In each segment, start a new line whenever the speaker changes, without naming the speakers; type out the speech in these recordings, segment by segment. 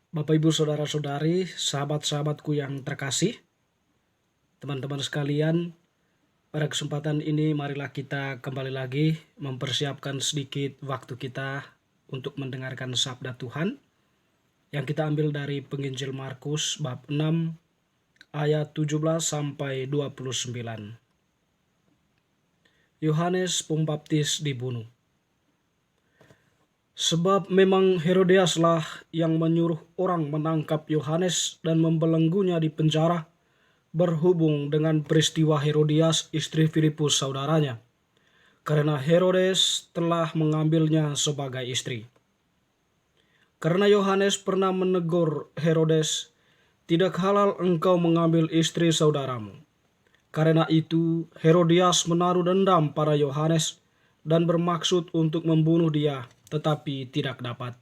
Bapak, Ibu, Saudara-saudari, sahabat-sahabatku yang terkasih, teman-teman sekalian, pada kesempatan ini marilah kita kembali lagi mempersiapkan sedikit waktu kita untuk mendengarkan sabda Tuhan yang kita ambil dari penginjil Markus bab 6 ayat 17 sampai 29. Yohanes Pembaptis dibunuh. Sebab memang Herodiaslah yang menyuruh orang menangkap Yohanes dan membelenggunya di penjara, berhubung dengan peristiwa Herodias istri Filipus saudaranya, karena Herodes telah mengambilnya sebagai istri. Karena Yohanes pernah menegur Herodes, "Tidak halal engkau mengambil istri saudaramu." Karena itu Herodias menaruh dendam pada Yohanes dan bermaksud untuk membunuh dia, tetapi tidak dapat.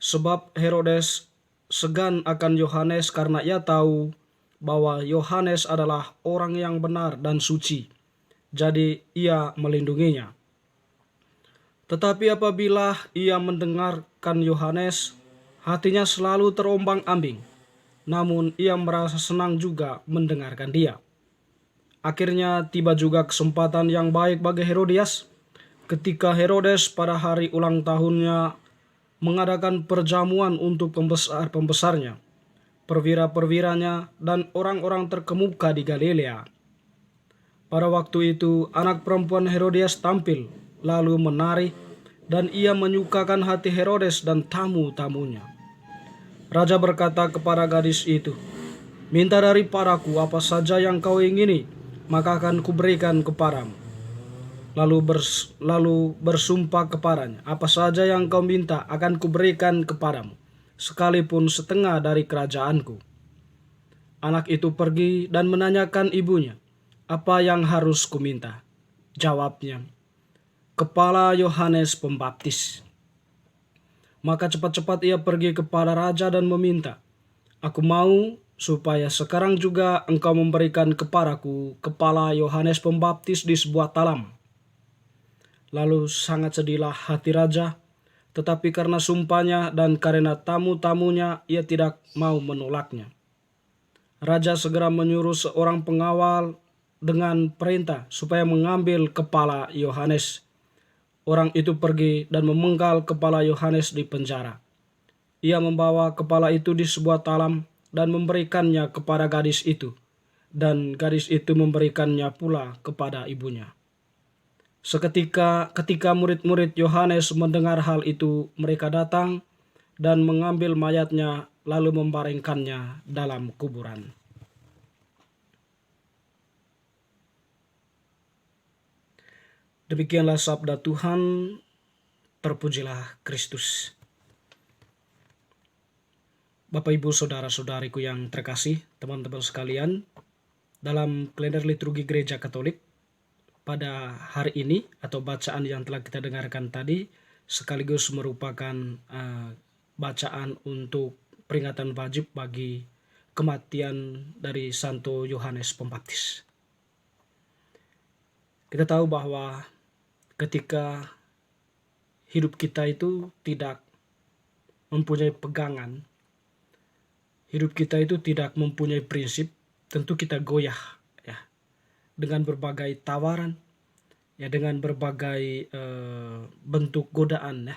Sebab Herodes segan akan Yohanes karena ia tahu bahwa Yohanes adalah orang yang benar dan suci, jadi ia melindunginya. Tetapi apabila ia mendengarkan Yohanes, hatinya selalu terombang-ambing, namun ia merasa senang juga mendengarkan dia. Akhirnya tiba juga kesempatan yang baik bagi Herodias, ketika Herodes pada hari ulang tahunnya mengadakan perjamuan untuk pembesar-pembesarnya, perwira-perwiranya, dan orang-orang terkemuka di Galilea. Pada waktu itu anak perempuan Herodias tampil, lalu menari, dan ia menyukakan hati Herodes dan tamu-tamunya. Raja berkata kepada gadis itu, "Minta daripadaku apa saja yang kau ingini, maka akan kuberikan kepadamu." Lalu bersumpah kepadanya, "Apa saja yang kau minta akan kuberikan kepadamu, sekalipun setengah dari kerajaanku." Anak itu pergi dan menanyakan ibunya, "Apa yang harus kuminta?" Jawabnya, "Kepala Yohanes Pembaptis." Maka cepat-cepat ia pergi kepada raja dan meminta, "Aku mau supaya sekarang juga engkau memberikan kepadaku kepala Yohanes Pembaptis di sebuah talam." Lalu sangat sedihlah hati raja, tetapi karena sumpahnya dan karena tamu-tamunya ia tidak mau menolaknya. Raja segera menyuruh seorang pengawal dengan perintah supaya mengambil kepala Yohanes. Orang itu pergi dan memenggal kepala Yohanes di penjara. Ia membawa kepala itu di sebuah talam dan memberikannya kepada gadis itu, dan gadis itu memberikannya pula kepada ibunya. Ketika murid-murid Yohanes mendengar hal itu, mereka datang dan mengambil mayatnya lalu membaringkannya dalam kuburan. Demikianlah sabda Tuhan, terpujilah Kristus. Bapak, Ibu, Saudara-saudariku yang terkasih, teman-teman sekalian, dalam kalender liturgi Gereja Katolik, pada hari ini atau bacaan yang telah kita dengarkan tadi sekaligus merupakan bacaan untuk peringatan wajib bagi kematian dari Santo Yohanes Pembaptis. Kita tahu bahwa ketika hidup kita itu tidak mempunyai pegangan, hidup kita itu tidak mempunyai prinsip, tentu kita goyah ya dengan berbagai tawaran, ya dengan berbagai bentuk godaan ya.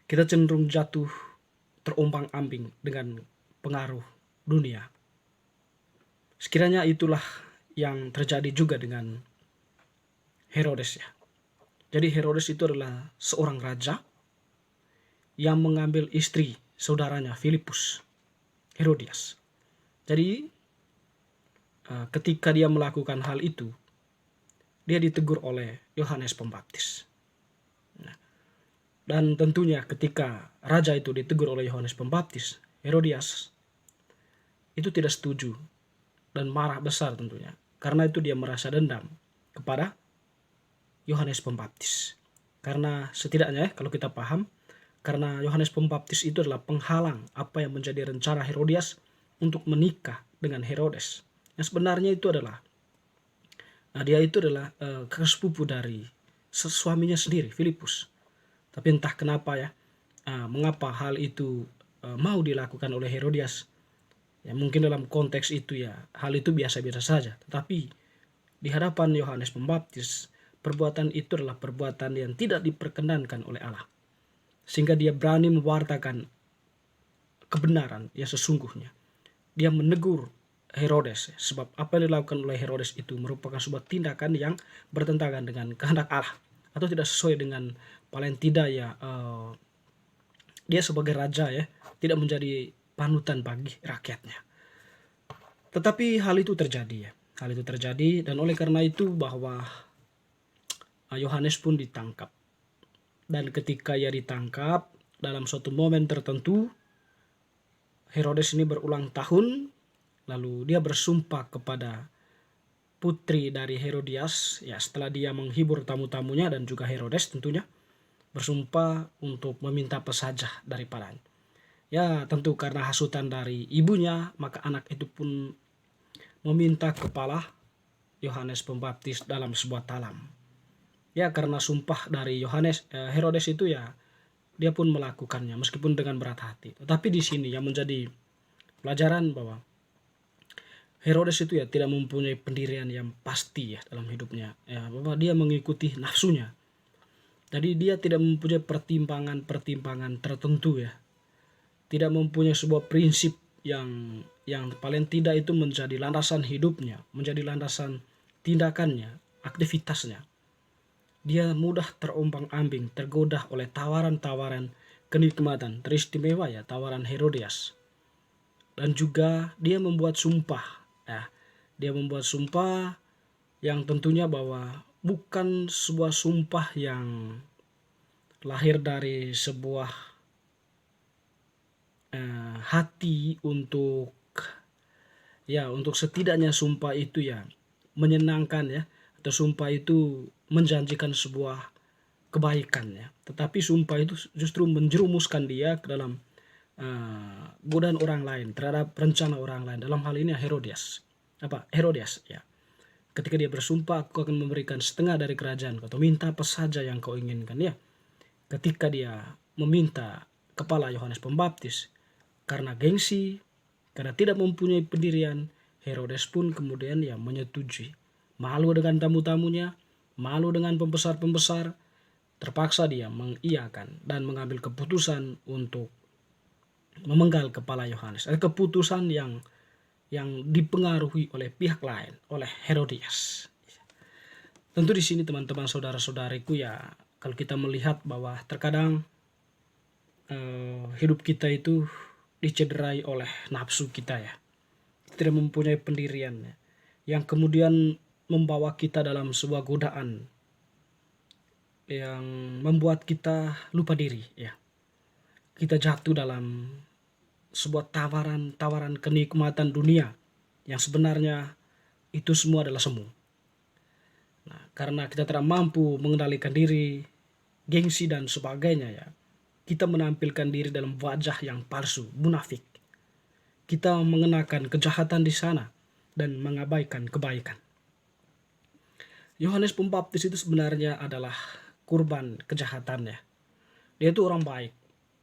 Kita cenderung jatuh terombang-ambing dengan pengaruh dunia. Sekiranya itulah yang terjadi juga dengan Herodes ya. Jadi Herodes itu adalah seorang raja yang mengambil istri saudaranya Filipus, Herodias. Jadi ketika dia melakukan hal itu, dia ditegur oleh Yohanes Pembaptis. Dan tentunya ketika raja itu ditegur oleh Yohanes Pembaptis, Herodias itu tidak setuju dan marah besar tentunya. Karena itu dia merasa dendam kepada Yohanes Pembaptis. Karena setidaknya kalau kita paham, karena Yohanes Pembaptis itu adalah penghalang apa yang menjadi rencana Herodias untuk menikah dengan Herodes. Yang sebenarnya itu adalah dia itu adalah kakak sepupu dari suaminya sendiri, Filipus. Tapi entah kenapa ya, mengapa hal itu mau dilakukan oleh Herodias. Ya mungkin dalam konteks itu ya hal itu biasa-biasa saja. Tetapi di hadapan Yohanes Pembaptis, perbuatan itu adalah perbuatan yang tidak diperkenankan oleh Allah. Sehingga dia berani mewartakan kebenaran yang sesungguhnya. Dia menegur Herodes, sebab apa yang dilakukan oleh Herodes itu merupakan sebuah tindakan yang bertentangan dengan kehendak Allah, atau tidak sesuai dengan, paling tidak ya, dia sebagai raja ya tidak menjadi panutan bagi rakyatnya. Tetapi hal itu terjadi ya, hal itu terjadi, dan oleh karena itu bahwa Yohanes pun ditangkap. Dan ketika ia ditangkap dalam suatu momen tertentu, Herodes ini berulang tahun, lalu dia bersumpah kepada putri dari Herodias, ya setelah dia menghibur tamu-tamunya dan juga Herodes tentunya, bersumpah untuk meminta pesajah daripadanya. Ya tentu karena hasutan dari ibunya, maka anak itu pun meminta kepala Yohanes Pembaptis dalam sebuah talam. Ya karena sumpah dari Herodes itu ya dia pun melakukannya meskipun dengan berat hati. Tetapi di sini yang menjadi pelajaran bahwa Herodes itu ya tidak mempunyai pendirian yang pasti ya dalam hidupnya. Ya bahwa dia mengikuti nafsunya. Jadi dia tidak mempunyai pertimbangan tertentu ya. Tidak mempunyai sebuah prinsip yang paling tidak itu menjadi landasan hidupnya, menjadi landasan tindakannya, aktivitasnya. Dia mudah terombang-ambing, tergoda oleh tawaran-tawaran kenikmatan teristimewa ya, tawaran Herodias. Dan juga dia membuat sumpah. Ya, dia membuat sumpah yang tentunya bahwa bukan sebuah sumpah yang lahir dari sebuah hati untuk setidaknya sumpah itu ya menyenangkan ya, atau sumpah itu menjanjikan sebuah kebaikan ya, tetapi sumpah itu justru menjerumuskan dia ke dalam godaan orang lain, terhadap rencana orang lain. Dalam hal ini Herodias ya, ketika dia bersumpah, aku akan memberikan setengah dari kerajaan atau minta apa saja yang kau inginkan ya. Ketika dia meminta kepala Yohanes Pembaptis, karena gengsi, karena tidak mempunyai pendirian, Herodes pun kemudian ya menyetujui. Malu dengan tamu-tamunya, malu dengan pembesar-pembesar, terpaksa dia mengiyakan dan mengambil keputusan untuk memenggal kepala Yohanes. Keputusan yang dipengaruhi oleh pihak lain, oleh Herodias. Tentu di sini teman-teman saudara-saudariku ya, kalau kita melihat bahwa terkadang hidup kita itu dicederai oleh nafsu kita ya, tidak mempunyai pendirian ya, yang kemudian membawa kita dalam sebuah godaan yang membuat kita lupa diri ya. Kita jatuh dalam sebuah tawaran kenikmatan dunia yang sebenarnya itu semua adalah semu. Nah, karena kita tidak mampu mengendalikan diri, gengsi dan sebagainya ya, kita menampilkan diri dalam wajah yang palsu, munafik. Kita mengenakan kejahatan di sana dan mengabaikan kebaikan. Yohanes Pembaptis itu sebenarnya adalah kurban kejahatannya. Dia itu orang baik.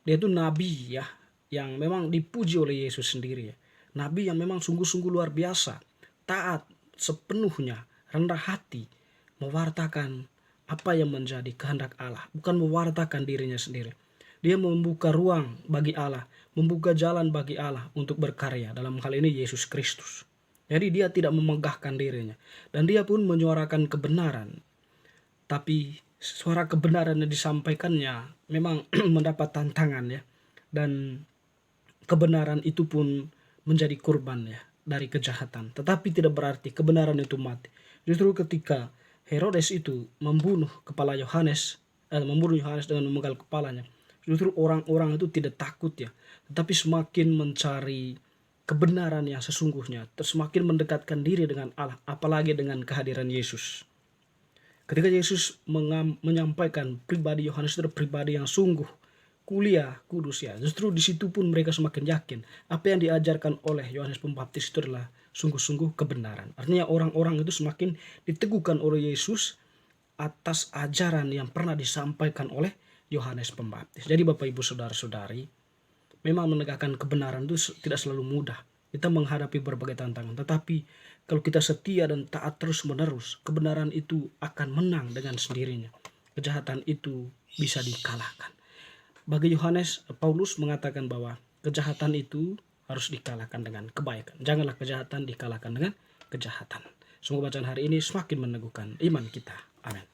Dia itu nabi ya, yang memang dipuji oleh Yesus sendiri ya. Nabi yang memang sungguh-sungguh luar biasa, taat sepenuhnya, rendah hati, mewartakan apa yang menjadi kehendak Allah, bukan mewartakan dirinya sendiri. Dia membuka ruang bagi Allah, membuka jalan bagi Allah untuk berkarya, dalam hal ini Yesus Kristus. Jadi dia tidak memegahkan dirinya, dan dia pun menyuarakan kebenaran. Tapi suara kebenaran yang disampaikannya memang mendapat tantangan ya, dan kebenaran itu pun menjadi korban ya dari kejahatan. Tetapi tidak berarti kebenaran itu mati. Justru ketika Herodes itu membunuh Yohanes dengan memenggal kepalanya, justru orang-orang itu tidak takut ya, tetapi semakin mencari kebenaran yang sesungguhnya, semakin mendekatkan diri dengan Allah, apalagi dengan kehadiran Yesus. Ketika Yesus menyampaikan pribadi Yohanes itu pribadi yang sungguh kuliah kudus ya, justru di situ pun mereka semakin yakin apa yang diajarkan oleh Yohanes Pembaptis itu adalah sungguh-sungguh kebenaran. Artinya orang-orang itu semakin diteguhkan oleh Yesus atas ajaran yang pernah disampaikan oleh Yohanes Pembaptis. Jadi Bapak Ibu Saudara-saudari, memang menegakkan kebenaran itu tidak selalu mudah. Kita menghadapi berbagai tantangan, tetapi kalau kita setia dan taat terus-menerus, kebenaran itu akan menang dengan sendirinya. Kejahatan itu bisa dikalahkan. Bagi Yohanes, Paulus mengatakan bahwa kejahatan itu harus dikalahkan dengan kebaikan. Janganlah kejahatan dikalahkan dengan kejahatan. Semoga bacaan hari ini semakin meneguhkan iman kita. Amin.